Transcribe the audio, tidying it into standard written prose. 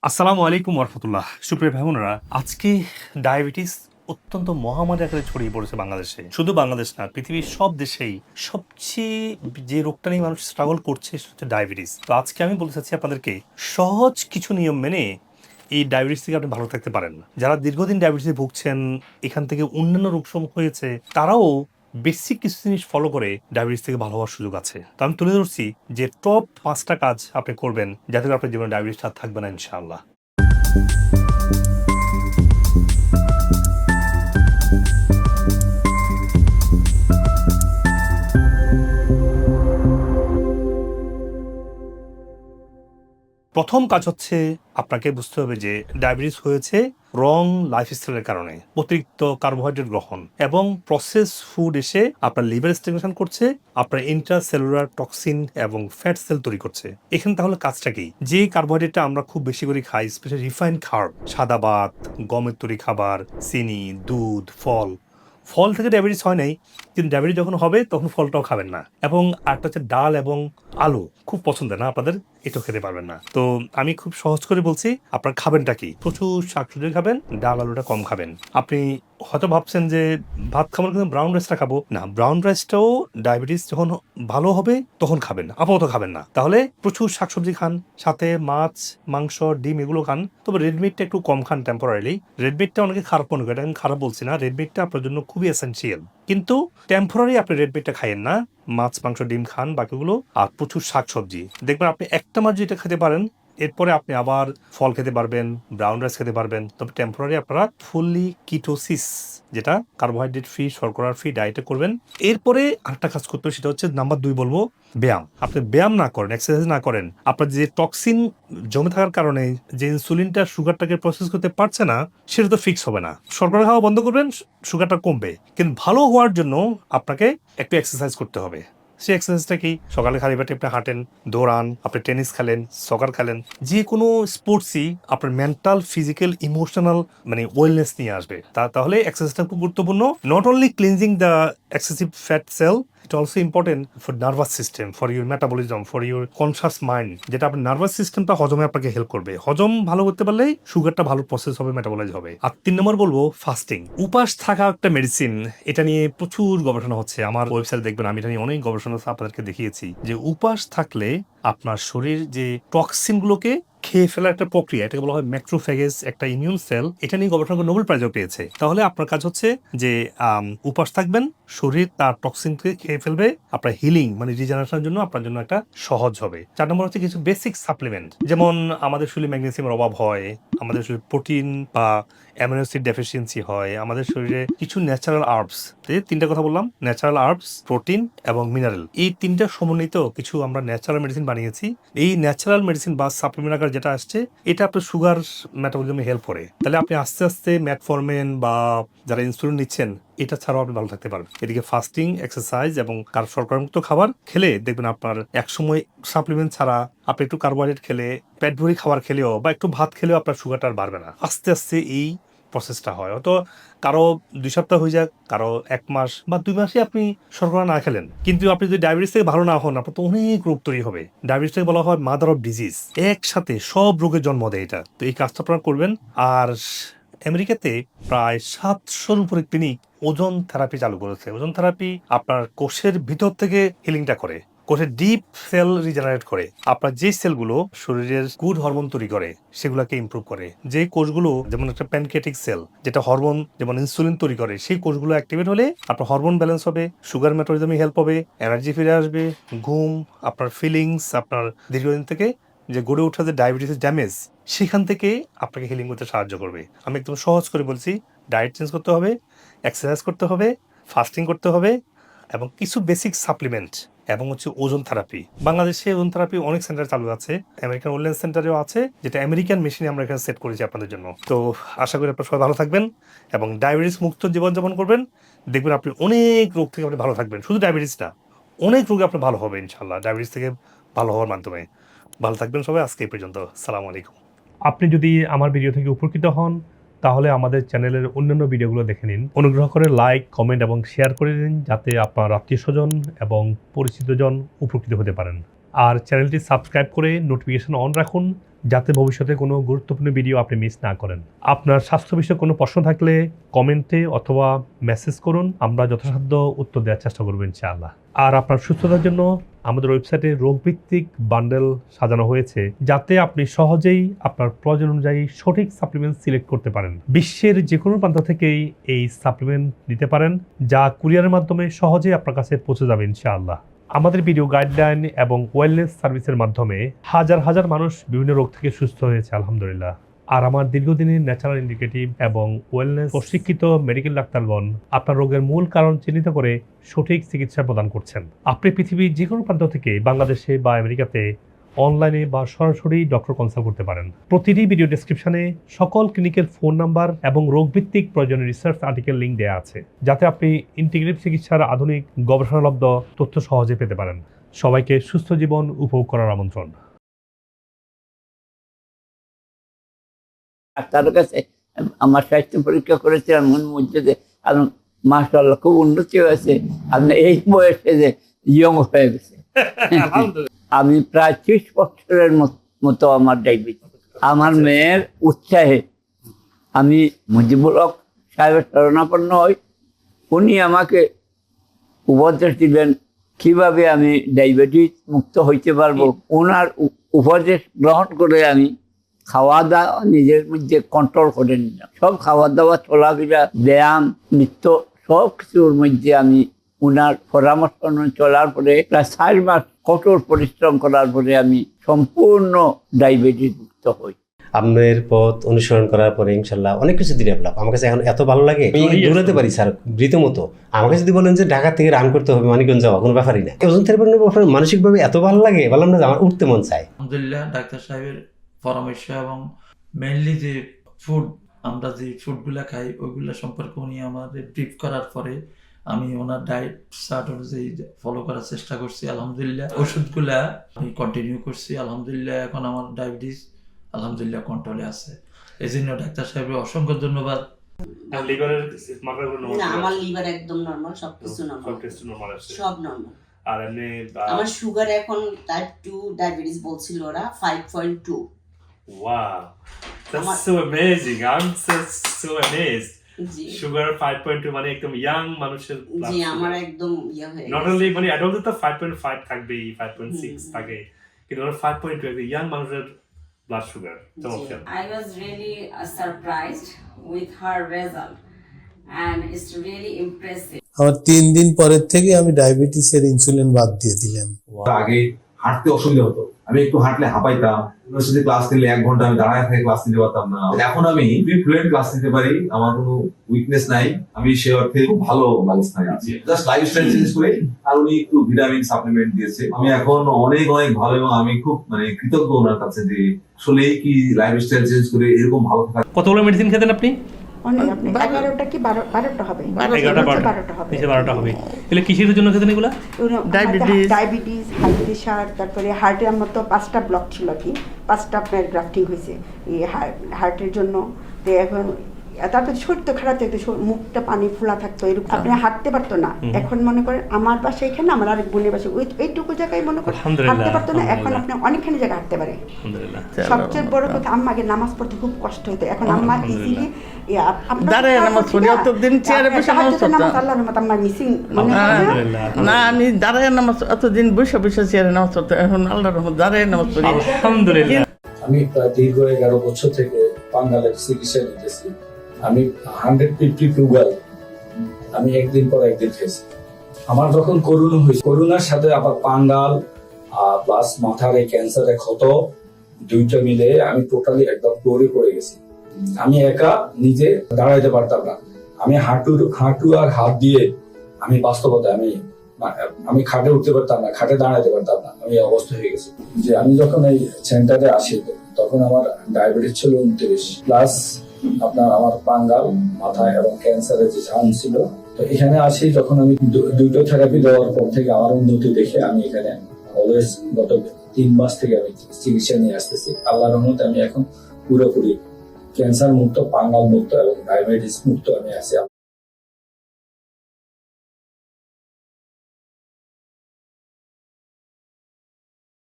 আসসালামু আলাইকুম রহমতুল্লাহ। সুপ্রিয় ভাই বোনেরা, আজকে ডায়াবেটিস অত্যন্ত মহামারী আকারে ছড়িয়ে পড়েছে বাংলাদেশে। শুধু বাংলাদেশ না, পৃথিবীর সব দেশেই সবচেয়ে যে রোগটা নিয়ে মানুষ স্ট্রাগল করছে সেটা হচ্ছে ডায়াবেটিস। তো আজকে আমি বলতে চাচ্ছি আপনাদেরকে সহজ কিছু নিয়ম মেনে এই ডায়াবেটিস থেকে আপনি ভালো থাকতে পারেন। যারা দীর্ঘদিন ডায়াবেটিসে ভুগছেন, এখান থেকে অন্যান্য রোগসমূহ হয়েছে, তারাও বেসিক কিছু জিনিস ফলো করে ডায়াবেটিস থেকে ভালো হওয়ার সুযোগ আছে। তো আমি তুলে ধরছি যে টপ 5টা কাজ আপনি করবেন যাতে করে আপনার জীবনে ডায়াবেটিস আর থাকবে না ইনশাআল্লাহ। প্রথম কাজ হচ্ছে আপনাকে বুঝতে হবে যে ডায়াবেটিস হয়েছে রং লাইফস্টাইলের কারণে। অতিরিক্ত কার্বোহাইড্রেট গ্রহণ এবং প্রসেস ফুড এসে আপনার লিভার স্টিমুলেশন করছে, আপনার ইন্ট্রাসেলুলার টক্সিন এবং ফ্যাট সেল তৈরি করছে। এখানে তাহলে কাজটা কি? যে কার্বোহাইড্রেটটা আমরা খুব বেশি করে খাই, স্পেশালি রিফাইন্ড খাবার, সাদা ভাত, গমের তৈরি খাবার, চিনি, দুধ, ফল। ফল থেকে ডায়াবেটিস হয় নাই, কিন্তু ডায়াবেটিস যখন হবে তখন ফলটাও খাবেন না। এবং আরেকটা হচ্ছে ডাল এবং আলু খুব পছন্দের না আপনাদের, এটাও খেতে পারবেন না। তো আমি খুব সহজ করে বলছি, আপনার খাবেনটা কি? প্রচুর শাকসবজি খাবেন, ডাল আলুটা কম খাবেন। আপনি হয়তো ভাবছেন যে ভাত খাবো কিন্তু ব্রাউন রাইসটা খাবো না, ব্রাউন রাইসটাও ডায়াবেটিস যখন ভালো হবে তখন খাবেন, আপাতত খাবেন না। তাহলে প্রচুর শাকসবজি খান, সাথে মাছ, মাংস, ডিম এগুলো খান। তবে রেড মিটটা একটু কম খান টেম্পোরারিলি। রেড মিটটা অনেকে খারাপ মনে করে, এটা আমি খারাপ বলছি না, রেড মিটটা আপনার জন্য খুবই এসেনশিয়াল। কিন্তু টেম্পোরারি আপনি রেড মিটটা খাইয়েন না, মাছ, মাংস, ডিম খান বাকিগুলো, আর প্রচুর শাকসবজি। দেখবেন আপনি একটা মাস যেটা খেতে পারেন, এরপরে আপনি আবার ফল খেতে পারবেন, ব্রাউন রাইস খেতে পারবেন। তবে টেম্পোরারি আপনারা ফুললি কিটোসিস, যেটা কার্বোহাইড্রেট ফ্রি, শর্করা ফ্রি ডায়েটে করবেন। এরপরে আরেকটা কাজ করতে হবে, সেটা হচ্ছে নাম্বার 2 বলবো ব্যায়াম। আপনি ব্যায়াম না করেন, এক্সারসাইজ না করেন, আপনার যে টক্সিন জমে থাকার কারণে যে ইনসুলিনটা সুগারটাকে প্রসেস করতে পারছে না, সেটা তো ফিক্স হবে না। শর্করা খাওয়া বন্ধ করবেন, সুগারটা কমবে। কিন্তু ভালো হওয়ার জন্য আপনাকে একটু এক্সারসাইজ করতে হবে। সেই এক্সারসাইজটা কি? সকালে খালি পেটে আপনি হাঁটেন, দৌড়ান, আপনি টেনিস খেলেন, সকার খেলেন, যে কোনো স্পোর্টসই আপনার মেন্টাল, ফিজিক্যাল, ইমোশনাল ওয়েলনেস নিয়ে আসবে। তাহলে এক্সারসাইজটা খুব গুরুত্বপূর্ণ। Not only cleansing the excessive fat sell, it also important for nervous system, for your metabolism, for your conscious mind, যেটা আপনার নার্ভাস সিস্টেমটা হজমে আপনাকে হেল্প করবে। হজম ভালো করতে পারলেই সুগারটা ভালো প্রসেস হবে, মেটাবলাইজ হবে। আর 3 নম্বর বলবো ফাস্টিং। উপাস থাকা একটা মেডিসিন, এটা নিয়ে প্রচুর গবেষণা হচ্ছে। আমার ওয়েবসাইটে দেখবেন, আমি এটা নিয়ে অনেক গবেষণা আপনাদেরকে দেখিয়েছি যে উপাস থাকলে আপনার শরীর যে টক্সিনগুলোকে খেয়ে ফেলার একটা প্রক্রিয়া, এটাকে বলা হয় ম্যাক্রোফ্যাগেস, একটা ইমিউন সেল। এটা নিয়ে গবেষণা করে নোবেল প্রাইজও পেয়েছে। তাহলে আপনার কাজ হচ্ছে যে উপাস থাকবেন, শরীর তার টক্সিনকে খেয়ে ফেলবে, আপনার হিলিং রিজেনারেশনের জন্য আপনার জন্য একটা সহজ হবে। 4 নম্বর হচ্ছে কিছু বেসিক সাপ্লিমেন্ট, যেমন আমাদের শরীরে ম্যাগনেসিয়ামের অভাব হয়, আমাদের শরীরে প্রোটিন বা অ্যামিনো অ্যাসিড ডেফিসিয়েন্সি হয়, আমাদের শরীরে কিছু ন্যাচারাল আর্বস, 3টা কথা বললাম, ন্যাচারাল আর্বস, প্রোটিন এবং মিনারেল, এই 3টা সমন্বিত কিছু আমরা ন্যাচারাল মেডিসিন বানিয়েছি। এই ন্যাচারাল মেডিসিন বা সাপ্লিমেন্ট আকার যেটা আসছে, এটা আপনার সুগার মেটাবলিজমে হেল্প করে। তাহলে আপনি আস্তে আস্তে ম্যাটফরমিন বা যারা ইনসুলিন নিচ্ছেন, এটা ছাড়াও আপনি ভালো থাকতে পারবেন। এদিকে ফাস্টিং, এক্সারসাইজ এবং শর্করামুক্ত খাবার খেলে দেখবেন আপনার একসময় সাপ্লিমেন্ট ছাড়া আপনি একটু কার্বোহাইড্রেট খেলে, পেট ভরি খাবার খেলেও বা একটু ভাত খেলেও আপনার সুগারটা আর বাড়বে না। আস্তে আস্তে এই প্রসেসটা হয়। হয়তো কারো 2 সপ্তাহ হয়ে যাক, কারো 1 মাস বা 2 মাসে আপনি শর্করা না খেলেন, কিন্তু আপনি যদি ডায়াবেটিস থেকে ভালো না হন, আপনার তো অনেক রোগ তৈরি হবে। ডায়াবেটিস থেকে বলা হয় মাদার অফ ডিজিজ, একসাথে সব রোগের জন্ম দেয় এটা। তো এই কাজটা আপনারা করবেন। আর আমেরিকাতে প্রায় 700-র উপরে ক্লিনিক ওজন থেরাপি চালু করেছে। ওজন থেরাপি আপনার কোষের ভিতর থেকে হিলিংটা করে, কোষের ডিপ সেল রিজেনারেট করে, আপনার যে সেলগুলো শরীরের গুড হরমোন তৈরি করে সেগুলোকে ইমপ্রুভ করে। যে কোষগুলো, যেমন একটা প্যানক্রিয়াটিক সেল যেটা হরমোন যেমন ইনসুলিন তৈরি করে, সেই কোষগুলো অ্যাক্টিভেট হলে আপনার হরমোন ব্যালেন্স হবে, সুগার মেটাবলিজমে হেল্প হবে, এনার্জি ফিরে আসবে, ঘুম, আপনার ফিলিংস, আপনার দীর্ঘদিন থেকে যে গড়ে ওঠা যে ডায়াবেটিসের ড্যামেজ, সেখান থেকে আপনাকে হিলিং করতে সাহায্য করবে। আমি একদম সহজ করে বলছি, ডায়েট চেঞ্জ করতে হবে, এক্সারসাইজ করতে হবে, ফাস্টিং করতে হবে এবং কিছু বেসিক সাপ্লিমেন্ট এবং হচ্ছে ওজন থেরাপি। বাংলাদেশে ওজন থেরাপি অনেক সেন্টার চালু আছে, আমেরিকান ওয়েলনেস সেন্টারেও আছে, যেটা আমেরিকান মেশিনে আমরা এখানে সেট করেছি আপনাদের জন্য। তো আশা করি আপনারা সবাই ভালো থাকবেন এবং ডায়াবেটিস মুক্ত জীবনযাপন করবেন। দেখবেন আপনি অনেক রোগ থেকে আপনি ভালো থাকবেন। শুধু ডায়াবেটিস না, অনেক রোগে আপনি ভালো হবে ইনশাল্লাহ, ডায়াবেটিস থেকে ভালো হওয়ার মাধ্যমে। ভালো থাকবেন সবাই। আজকে এই পর্যন্ত। আসসালামু আলাইকুম। আপনি যদি আমার ভিডিও থেকে উপকৃত হন, তাহলে আমাদের চ্যানেলের অন্যান্য ভিডিওগুলো দেখে নিন। অনুগ্রহ করে লাইক, কমেন্ট এবং শেয়ার করে দিন, যাতে আপনার আত্মীয়স্বজন এবং পরিচিতজন উপকৃত হতে পারেন। আর চ্যানেলটি সাবস্ক্রাইব করে নোটিফিকেশন অন রাখুন, যাতে ভবিষ্যতে কোনো গুরুত্বপূর্ণ ভিডিও আপনি মিস না করেন। আপনার স্বাস্থ্য বিষয়ে কোনো প্রশ্ন থাকলে কমেন্টে অথবা মেসেজ করুন, আমরা যথাসাধ্য উত্তর দেওয়ার চেষ্টা করব ইনশাআল্লাহ। আর আপনার সুস্থতার জন্য আমাদের ওয়েবসাইটে রোগভিত্তিক বান্ডেল সাজানো হয়েছে, যাতে আপনি সহজেই আপনার প্রয়োজন অনুযায়ী সঠিক সাপ্লিমেন্ট সিলেক্ট করতে পারেন। বিশ্বের যে কোনো প্রান্ত থেকেই এই সাপ্লিমেন্ট নিতে পারেন, যা কুরিয়ারের মাধ্যমে সহজেই আপনার কাছে পৌঁছে যাবে ইনশাআল্লাহ। আমাদের ভিডিও গাইডলাইন এবং ওয়েলনেস সার্ভিসের মাধ্যমে হাজার হাজার মানুষ বিভিন্ন রোগ থেকে সুস্থ হয়েছে আলহামদুলিল্লাহ। আর আমার দীর্ঘদিনের ন্যাচারাল ইন্ডিকেটিভ এবং ওয়েলনেস প্রশিক্ষিত মেডিকেল ডাক্তারগণ আপনার রোগের মূল কারণ চিহ্নিত করে সঠিক চিকিৎসা প্রদান করছেন। আপনি পৃথিবীর যে কোনো প্রান্ত থেকে বাংলাদেশে বা আমেরিকাতে অনলাইনে বা সরাসরি ডক্টর কনসাল্ট করতে পারেন। প্রতিটি ভিডিও ডেসক্রিপশনে সকল ক্লিনিকের ফোন নাম্বার এবং রোগভিত্তিক প্রয়োজনীয় রিসার্চ আর্টিকেল লিঙ্ক দেওয়া আছে, যাতে আপনি ইন্টিগ্রেটিভ চিকিৎসার আধুনিক গবেষণালব্ধ তথ্য সহজে পেতে পারেন। সবাইকে সুস্থ জীবন উপভোগ করার আমন্ত্রণ। তার কাছে আমার স্বাস্থ্য পরীক্ষা করেছিলাম মধ্যে যে মাশাআল্লাহ খুব উন্নতি হয়েছে, আপনি এই বয়সে যে ইয়ং হয়ে গেছে। আমি প্রায় 30 বছরের মতো আমার ডায়াবেটিস। আমার মেয়ের উৎসাহে আমি মুজিবুল হক সাহেবের শরণাপন্ন হই। উনি আমাকে উপদেশ দিলেন কিভাবে আমি ডায়াবেটিস মুক্ত হইতে পারবো। ওনার উপদেশ গ্রহণ করে আমি খাওয়া দাওয়া নিজের মধ্যে কন্ট্রোল করে নিলাম। সব খাওয়া দাওয়া, চলাফেরা, ব্যায়াম, নৃত্য সব কিছুর মধ্যে আমি ওনার পরামর্শ চলার পরে প্রায় 4 মাস কঠোর পরিশ্রম করার পরে আমি সম্পূর্ণ ডায়াবেটিস মুক্ত হই। আপনার পথ অনুসরণ করার পরে ইনশাল্লাহ অনেক কিছু ডেভেলপ। আমার কাছে এখন এত ভালো লাগে, আমি দৌড়াতে পারি স্যার রীতিমতো। আমাকে যদি বলেন যে ঢাকা থেকে রান করতে হবে মানিকগঞ্জ যাওয়া, কোনো ব্যাপারই না। ওজন থেরাপির ব্যাপারে মানসিকভাবে এত ভালো লাগে, বললাম না, আমার উঠতে মন চায়। আলহামদুলিল্লাহ ডাক্তার সাহেবের পরামর্শ এবং মেইনলি যে ফুড, আমরা যে ফুডগুলা খাই ওইগুলা সম্পর্কে উনি আমাদের ব্রিফ করার পরে আমি ওনার ডায়েট চার্ট অনুযায়ী ফলো করার চেষ্টা করছি। আলহামদুলিল্লাহ ওষুধগুলা আমি কন্টিনিউ করছি। আলহামদুলিল্লাহ এখন আমার ডায়াবেটিস আলহামদুলিল্লাহ কন্ট্রোলে আছে। এই জন্য ডাক্তার সাহেবের অসংখ্য ধন্যবাদ। আমার লিভার একদম নরমাল, সবকিছু নরমাল, সব নরমাল। আর এমনি আমার সুগার এখন টাইপ 2 ডায়াবেটিস বলছিল ওরা 5.2। Wow, that's so amazing. I'm so amazed. Sugar 5.2 মানে একদম ইয়াং মানুষের। জি, আমার একদম ইয়া হয়ে গেছে। নট অনলি মানে অ্যাডাল্ট তো 5.5 থাকবে, 5.6 থাকে, কিন্তু 5.2 একদম ইয়াং মানুষের blood sugar. I was really surprised with her result and it's really impressive. আমার 3 দিন পরের থেকে আমি ডায়াবেটিসের ইনসুলিন বাদ দিয়ে দিলাম। আগে হাঁটতে অসুবিধা হতো, আমি একটু হাঁটলে হাঁপাইতাম। ইউনিভার্সিটি ক্লাস নিলে 1 ঘন্টা আমি দাঁড়ায় থেকে ক্লাস নিতে পারতাম না। এখন আমি ফ্লুয়েন্ট ক্লাস নিতে পারি, আমার কোনো উইকনেস নাই। আমি সে অর্থে খুব ভালো অবস্থায় আছি। জাস্ট লাইফস্টাইল চেঞ্জ করে আর উনি একটু ভিটামিন সাপ্লিমেন্ট দিয়েছে। আমি এখন অনেক অনেক ভালো এবং আমি খুব কৃতজ্ঞ ওনার কাছে যে আসলে কি লাইফস্টাইল চেঞ্জ করে এরকম ভালো থাকা। কতগুলো মেডিসিন খেতেন আপনি? আপনি 11টা কি 12টা হবে? 12টা হবে। এগুলো কিসের জন্য খেতেন এগুলো? ডায়াবেটিস, হাই প্রেশার, তারপরে হার্টের মতো 5টা ব্লক ছিল কি, 5টা আপনার গ্রাফটিং হয়েছে এই হার্টের জন্য। তো এখন তারপর শরীর তো খারাপ থাকতো, মুখটা পানি ফোলা থাকতো, এরকম আপনি হাঁটতে পারতো না। এখন মনে করেন আমার বাসা এখানে, আমার আরেক বোনের বাসা এইটুকু জায়গায় মনে করেন হাঁটতে পারতো না, এখন আপনি অনেকখানি জায়গায় হাঁটতে পারে। সবচেয়ে বড় কথা, আম্মাকে নামাজ পড়তে খুব কষ্ট হতো, এখন আম্মা ইজিলি আমি দাঁড়ায় নামাজ এতদিন বসে বসে চেয়ারে নামাজ পড়তো, এখন আল্লাহর রহমত দাঁড়ায় নামাজ পড়ি আলহামদুলিল্লাহ। আমি প্রায় দীর্ঘ 11 বছর থেকে পাঙ্গালের চিকিৎসা নিতেছি। আমি 150 গাল আমি একদিন পর একদিন খেয়েছি। আমার যখন করোনা হয়েছে, করোনার সাথে আবার পাঙ্গাল প্লাস মাথার এই ক্যান্সারের ক্ষত, দুইটা মিলে আমি টোটালি একদম দৌড়ে পড়ে গেছি। আমি একা নিজে দাঁড়াইতে পারতাম না। আমি হাঁটু আর হাত দিয়ে আমি বাস্তবতা আমি খাটে উঠতে পারতাম না, খাটে দাঁড়াইতে পারতাম না, আমি অবস্থা হয়ে গেছি। যে আমি যখন এই সেন্টারে আসি তখন আমার ডায়াবেটিস ছিল 29 প্লাস আপনার আমার পাঙ্গাল, মাথায় এবং ক্যান্সারের যে চান্স ছিল। তো এখানে আসি যখন আমি 2টো থেরাপি দেওয়ার পর থেকে আমার উন্নতি দেখে আমি এখানে অলওয়েজ গত 3 মাস থেকে আমি চিকিৎসা নিয়ে আসতেছি। আল্লাহর রহমতে আমি এখন পুরোপুরি ক্যান্সার মুক্ত, পাঙ্গাল মুক্ত এবং ডায়াবেটিস মুক্ত আমি আছি।